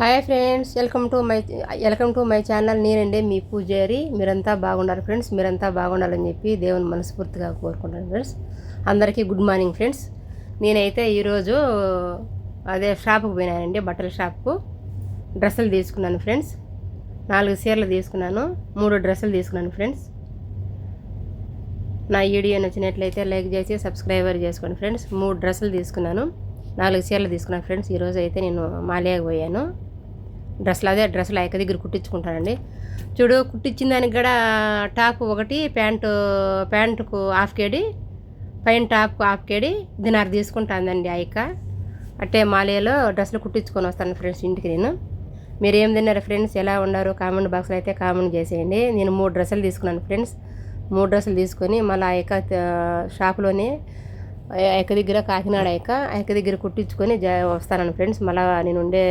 Hi friends, welcome to my channel. నేనండి మీ పూజారి. మీరంతా బాగున్నారు ఫ్రెండ్స్. మీరంతా బాగుండాలని చెప్పి దేవుని మనస్ఫూర్తిగా కోరుకుంటాను ఫ్రెండ్స్. అందరికీ గుడ్ మార్నింగ్ ఫ్రెండ్స్. నేనైతే ఈరోజు అదే షాపుకు పోయినానండి, బట్టల షాప్కు. డ్రెస్సులు తీసుకున్నాను ఫ్రెండ్స్. 4 చీరలు తీసుకున్నాను, 3 డ్రెస్సులు తీసుకున్నాను ఫ్రెండ్స్. నా వీడియో నచ్చినట్లయితే లైక్ చేసి సబ్స్క్రైబర్ చేసుకోండి ఫ్రెండ్స్. 3 డ్రెస్సులు తీసుకున్నాను, 4 చీరలు తీసుకున్నాను ఫ్రెండ్స్. ఈరోజు అయితే నేను మాలియాకి పోయాను. డ్రెస్సులు ఆ దగ్గర కుట్టించుకుంటానండి. చూడు, కుట్టించిన దానికి కూడా టాప్ ఒకటి, ప్యాంటుకు హాఫ్ కేడీ, పైన టాప్కు హాఫ్ కేడీ దినారు తీసుకుంటానండి ఆయక్క. అట్టే మాలియాలో డ్రెస్సులు కుట్టించుకొని వస్తాను ఫ్రెండ్స్ ఇంటికి నేను. మీరు ఏం తిన్నారు ఫ్రెండ్స్, ఎలా ఉన్నారు? కామెంట్ బాక్స్లో అయితే కామెంట్ చేసేయండి. నేను 3 డ్రెస్సులు తీసుకున్నాను ఫ్రెండ్స్. 3 డ్రెస్సులు తీసుకొని మళ్ళీ ఆ యొక్క షాప్లోనే ఆ యొక్క దగ్గర కాకినాడ ఆ యొక్క దగ్గర కుట్టించుకొని వస్తాను ఫ్రెండ్స్. మళ్ళీ నేను ఉండే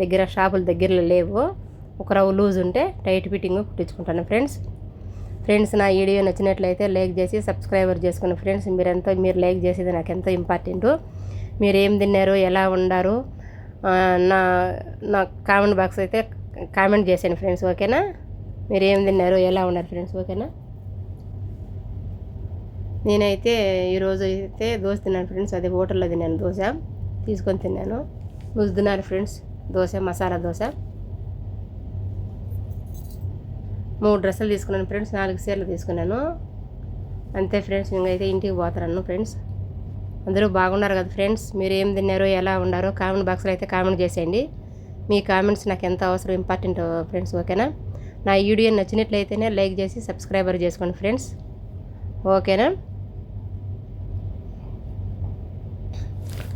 దగ్గర షాపుల దగ్గరలో లేవు, ఒక రవ్వ లూజ్ ఉంటే టైట్ ఫిట్టింగ్ కుట్టించుకుంటాను ఫ్రెండ్స్. నా వీడియో నచ్చినట్లయితే లైక్ చేసి సబ్స్క్రైబర్ చేసుకుని ఫ్రెండ్స్. మీరు లైక్ చేసేది నాకు ఎంతో ఇంపార్టెంటు. మీరు ఏం తిన్నారు, ఎలా ఉండారు, నా నా కామెంట్ బాక్స్ అయితే కామెంట్ చేసాను ఫ్రెండ్స్. ఓకేనా? మీరు ఏం తిన్నారు, ఎలా ఉన్నారు ఫ్రెండ్స్? ఓకేనా? నేనైతే ఈరోజు అయితే దోశ తిన్నాను ఫ్రెండ్స్. అది హోటల్లో తిన్నాను, దోశ తీసుకొని తిన్నాను. తిన్నారు ఫ్రెండ్స్, దోశ, మసాలా దోశ. 3 డ్రెస్సులు తీసుకున్నాను ఫ్రెండ్స్, 4 చీరలు తీసుకున్నాను. అంతే ఫ్రెండ్స్. ఇంకైతే ఇంటికి పోతాను ఫ్రెండ్స్. అందరూ బాగున్నారు కదా ఫ్రెండ్స్? మీరు ఏం తిన్నారో, ఎలా ఉండారో కామెంట్ బాక్స్లో అయితే కామెంట్ చేసేయండి. మీ కామెంట్స్ నాకు ఎంత అవసరం, ఇంపార్టెంట్ ఫ్రెండ్స్. ఓకేనా? నా వీడియో నచ్చినట్లయితేనే లైక్ చేసి సబ్స్క్రైబర్ చేసుకోండి ఫ్రెండ్స్. ఓకేనా?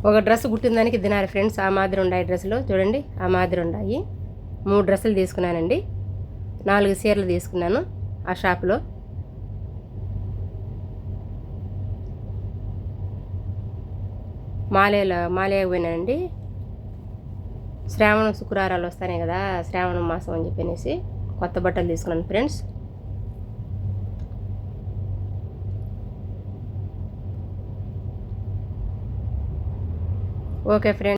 ఒక డ్రెస్ కుట్టిన దానికి తినాలి ఫ్రెండ్స్. ఆ మాదిరి ఉన్నాయి డ్రెస్సులు, చూడండి, ఆ మాదిరి ఉన్నాయి. 3 డ్రెస్సులు తీసుకున్నానండి, 4 చీరలు తీసుకున్నాను ఆ షాప్లో. మాలయాకు పోయినానండి. శ్రావణ శుక్రవారాలు వస్తాయి కదా, శ్రావణ మాసం అని చెప్పనేసి కొత్త బట్టలు తీసుకున్నాను ఫ్రెండ్స్. Okay friends.